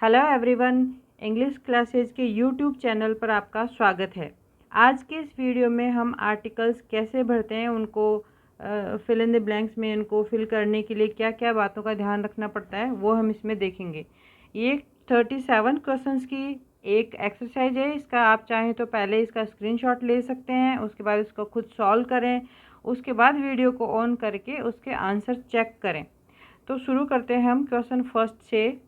Hello everyone, English classes के YouTube channel पर आपका स्वागत है। आज के इस वीडियो में हम आर्टिकल्स कैसे भरते हैं, उनको फिल इन द ब्लैंक्स में उनको फिल करने के लिए क्या क्या बातों का ध्यान रखना पड़ता है वो हम इसमें देखेंगे। ये 37 क्वेश्चंस की एक एक्सरसाइज है। इसका आप चाहें तो पहले इसका स्क्रीनशॉट ले सकते हैं, उसके बाद इसको खुद सॉल्व करें, उसके बाद वीडियो को ऑन करके उसके आंसर चेक करें। तो शुरू करते हैं हम क्वेश्चन फर्स्ट से,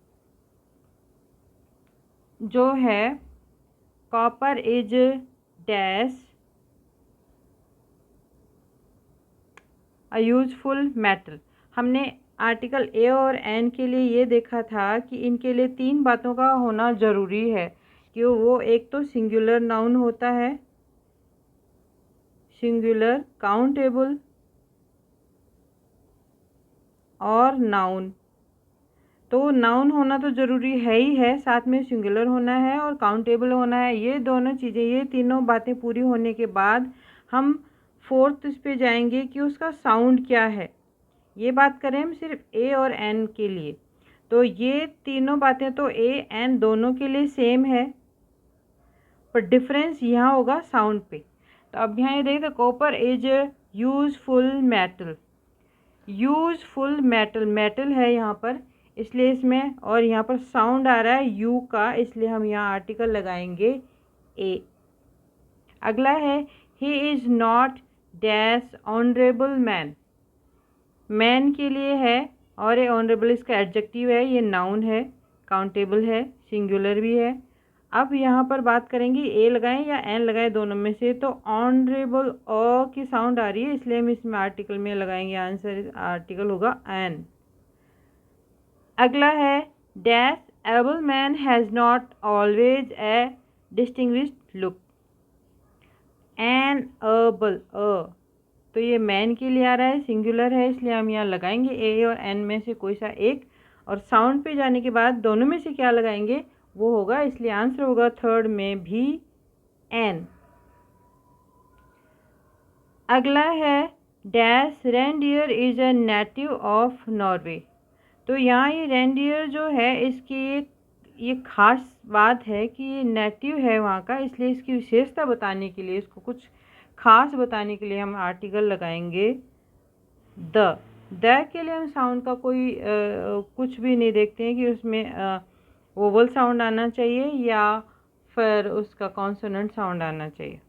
जो है copper is dash a useful metal. हमने आर्टिकल ए और एन के लिए ये देखा था कि इनके लिए तीन बातों का होना ज़रूरी है कि वो एक तो सिंगुलर नाउन होता है, सिंगुलर काउंटेबल और नाउन। तो नाउन होना तो ज़रूरी है ही है, साथ में सिंगुलर होना है और काउंटेबल होना है। ये दोनों चीज़ें, ये तीनों बातें पूरी होने के बाद हम फोर्थ इस पे जाएंगे कि उसका साउंड क्या है। ये बात करें हम सिर्फ ए और एन के लिए, तो ये तीनों बातें तो ए एन दोनों के लिए सेम है, पर डिफरेंस यहाँ होगा साउंड पे। तो अब यहाँ ये देखिए, copper is useful metal. Useful metal, metal है यहाँ पर इसलिए इसमें, और यहाँ पर साउंड आ रहा है यू का, इसलिए हम यहाँ आर्टिकल लगाएंगे ए। अगला है he is not dash honourable man. Man के लिए है और ये ऑनरेबल इसका एडजेक्टिव है, ये नाउन है, काउंटेबल है, सिंगुलर भी है। अब यहाँ पर बात करेंगे ए लगाएं या एन लगाएं, दोनों में से। तो ऑनरेबल ओ की साउंड आ रही है, इसलिए हम इसमें आर्टिकल में लगाएंगे, आंसर आर्टिकल होगा एन। अगला है dash able man has not always a distinguished look. An able तो ये मैन के लिए आ रहा है, सिंगुलर है, इसलिए हम यहाँ लगाएंगे ए और एन में से कोई सा एक। और साउंड पे जाने के बाद दोनों में से क्या लगाएंगे वो होगा, इसलिए आंसर होगा थर्ड में भी एन। अगला है dash reindeer is a native of Norway. तो यहाँ ये रेनडियर जो है, इसकी ये खास बात है कि ये नेटिव है वहाँ का, इसलिए इसकी विशेषता बताने के लिए, इसको कुछ खास बताने के लिए हम आर्टिकल लगाएंगे द। के लिए हम साउंड का कोई कुछ भी नहीं देखते हैं कि उसमें वोवल साउंड आना चाहिए या फिर उसका कॉन्सोनेंट साउंड आना चाहिए।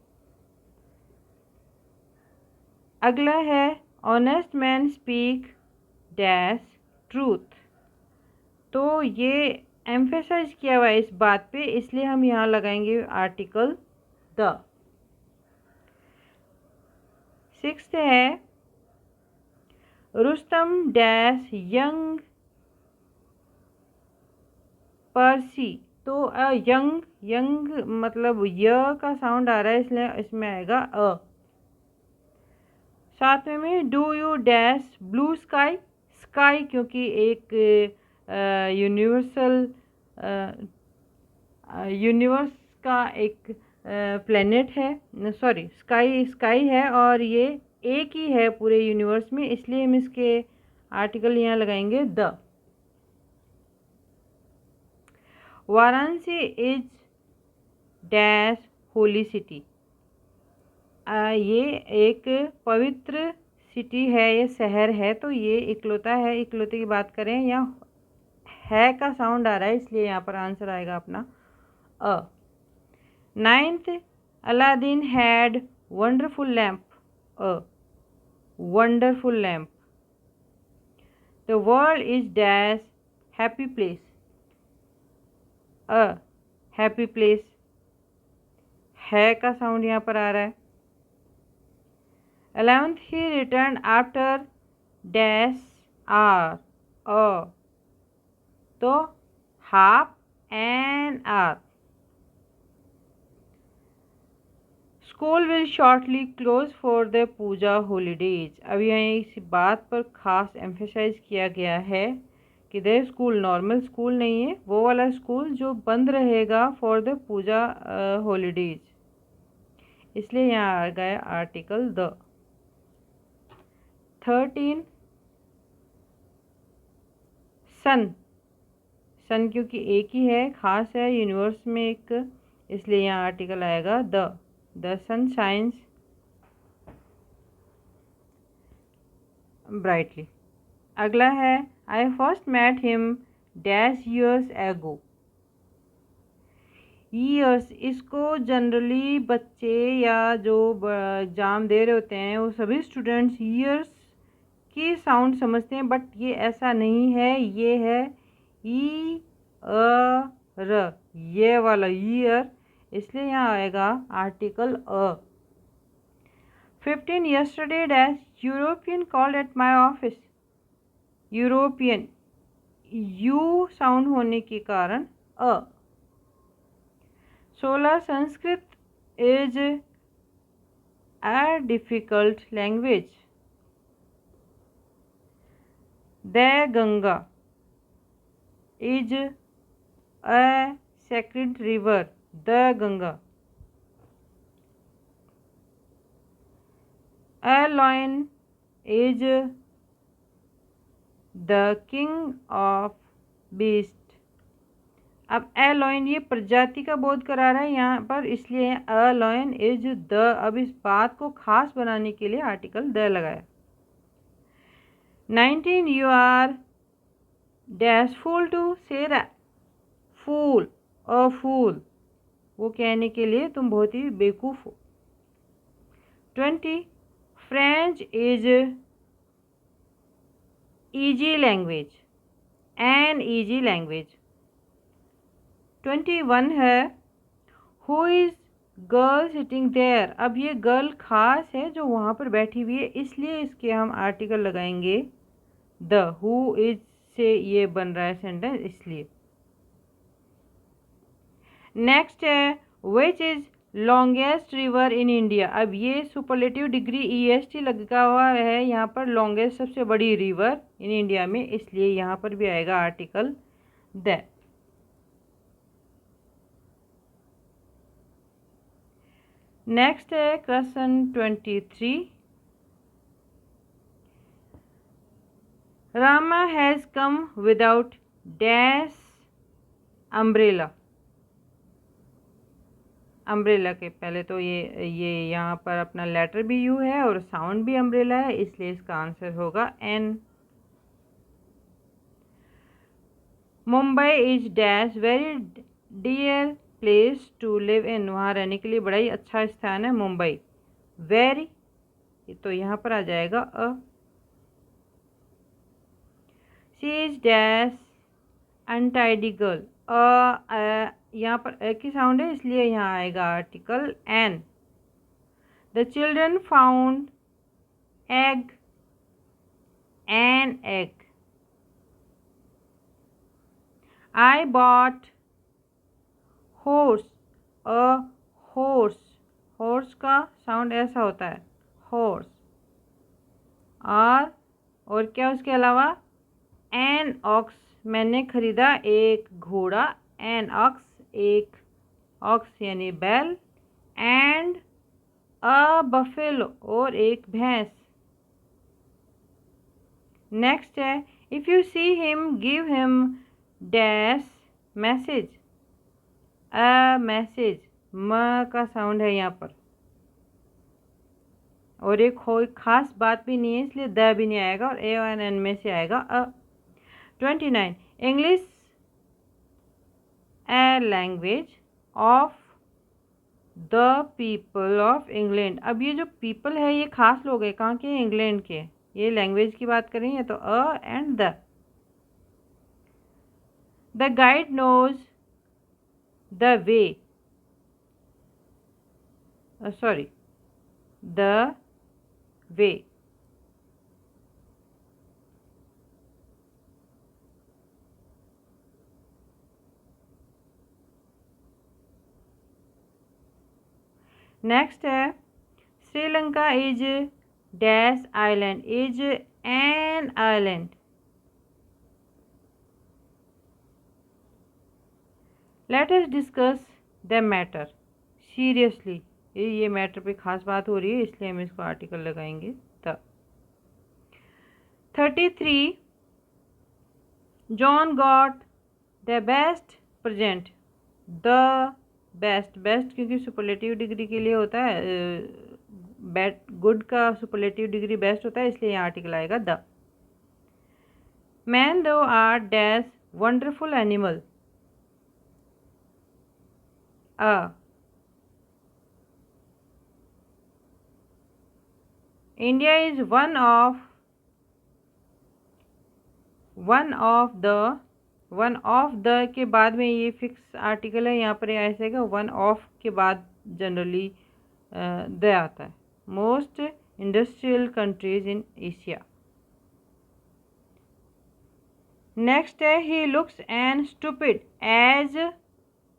अगला है honest man speak dash truth. तो ये एम्फेसाइज किया हुआ है इस बात पे, इसलिए हम यहाँ लगाएंगे आर्टिकल द। सिक्स्थ है रुस्तम डैश यंग पर्सी। तो यंग, यंग मतलब य का साउंड आ रहा है, इसलिए इसमें आएगा अ। सातवें में do you dash blue sky. Sky क्योंकि एक यूनिवर्सल यूनिवर्स का एक प्लेनेट है, सॉरी स्काई, स्काई है और ये एक ही है पूरे यूनिवर्स में, इसलिए हम इसके आर्टिकल यहाँ लगाएंगे the. Varanasi is dash holy city. ये एक पवित्र सिटी है, ये शहर है, तो ये इकलौता है। इकलौते की बात करें, यहाँ है का साउंड आ रहा है, इसलिए यहाँ पर आंसर आएगा अपना a. Ninth Aladdin had wonderful lamp. A wonderful lamp. The world is dash happy place. A happy place, है का साउंड यहाँ पर आ रहा है। 11th he return after dash are. A तो half an hour. School will shortly close for the puja holidays. अब यहाँ इस बात पर खास एम्फेसाइज किया गया है कि द स्कूल नॉर्मल स्कूल नहीं है, वो वाला स्कूल जो बंद रहेगा फॉर द पूजा हॉलीडेज, इसलिए यहाँ आ गया आर्टिकल द। 13 सन, सन क्योंकि एक ही है, खास है यूनिवर्स में एक, इसलिए यहाँ आर्टिकल आएगा द सन शाइन्स ब्राइटली। अगला है I first met him dash years ago. Years, इसको जनरली बच्चे या जो एग्ज़ाम दे रहे होते हैं वो सभी स्टूडेंट्स ईयर्स की साउंड समझते हैं, बट ये ऐसा नहीं है, ये है ई र, ये वाला ईयर, इसलिए यहाँ आएगा article a. 15 yesterday dash European called at my office. European, you sound होने के कारण अ। 16 Sanskrit is a difficult language. The Ganga is a sacred river. The Ganga. A lion is the king of beast। अब ए लॉयन ये प्रजाति का बोध करा रहा है यहाँ पर, इसलिए अ लॉयन इज द। अब इस बात को खास बनाने के लिए आर्टिकल द लगाया। 19 you are dash fool to say that. Fool, a fool, वो कहने के लिए तुम बहुत ही बेवकूफ़ हो। 20 French is easy language, an easy language. 21 है who is girl sitting there. अब ये गर्ल खास है जो वहाँ पर बैठी हुई है, इसलिए इसके हम आर्टिकल लगाएंगे द। हु इज से ये बन रहा है सेंटेंस, इसलिए। नेक्स्ट है which is longest river in India. अब ये सुपरलेटिव डिग्री EST लगा हुआ है यहाँ पर, लॉन्गेस्ट सबसे बड़ी रिवर इन इंडिया में, इसलिए यहाँ पर भी आएगा आर्टिकल द। नेक्स्ट है question 23। Rama has come without dash umbrella. Umbrella के पहले तो ये यहाँ पर अपना लेटर भी यू है और साउंड भी अम्ब्रेला है, इसलिए इसका आंसर होगा an. Mumbai is dash very dear place to live in. वहाँ रहने के लिए बड़ा ही अच्छा स्थान है मुंबई। वेरी, तो यहाँ पर आ जाएगा a. She is dash untidy girl. यहाँ पर ए की साउंड है, इसलिए यहाँ आएगा article an. The children found egg, an egg. I bought horse, a horse. Horse का साउंड ऐसा होता है, हॉर्स। और क्या उसके अलावा, एन ऑक्स, मैंने खरीदा एक घोड़ा। एन ऑक्स, एक ऑक्स यानी बैल। एंड अ बफेलो, और एक भैंस। नेक्स्ट है if you see him give him dash message. A message, म का साउंड है यहाँ पर, और एक खास बात भी नहीं है, इसलिए द भी नहीं आएगा, और ए और एन में से आएगा अ। 29 English a language of the people of England. अब ये जो पीपल है ये खास लोग हैं, कहाँ के, इंग्लैंड के। ये लैंग्वेज की बात करेंगे तो a and the. The guide knows the way, sorry the way. Next है Sri Lanka is dash island, is an island. Let us discuss the matter seriously. ये मैटर पे खास बात हो रही है, इसलिए हम इसको आर्टिकल लगाएंगे the. 33 John got the best present, the best, best क्योंकि सुपरलेटिव डिग्री के लिए होता है, बैड गुड का सुपरलेटिव डिग्री बेस्ट होता है, इसलिए यहाँ आर्टिकल आएगा द। मैन दो are dash wonderful animal, a. India is one of the के बाद में ये फिक्स आर्टिकल है, यहाँ पर ऐसे है वन ऑफ के बाद जनरली द आता है। Most industrial countries in Asia. Next है he looks and stupid as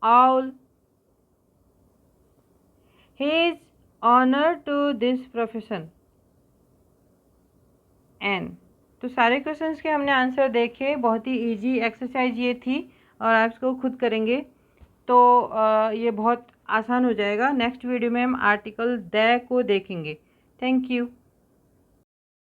all, he is honour to this profession an. तो सारे क्वेश्चंस के हमने आंसर देखे, बहुत ही इजी एक्सरसाइज ये थी और आप इसको खुद करेंगे तो ये बहुत आसान हो जाएगा। नेक्स्ट वीडियो में हम आर्टिकल द को देखेंगे। Thank you.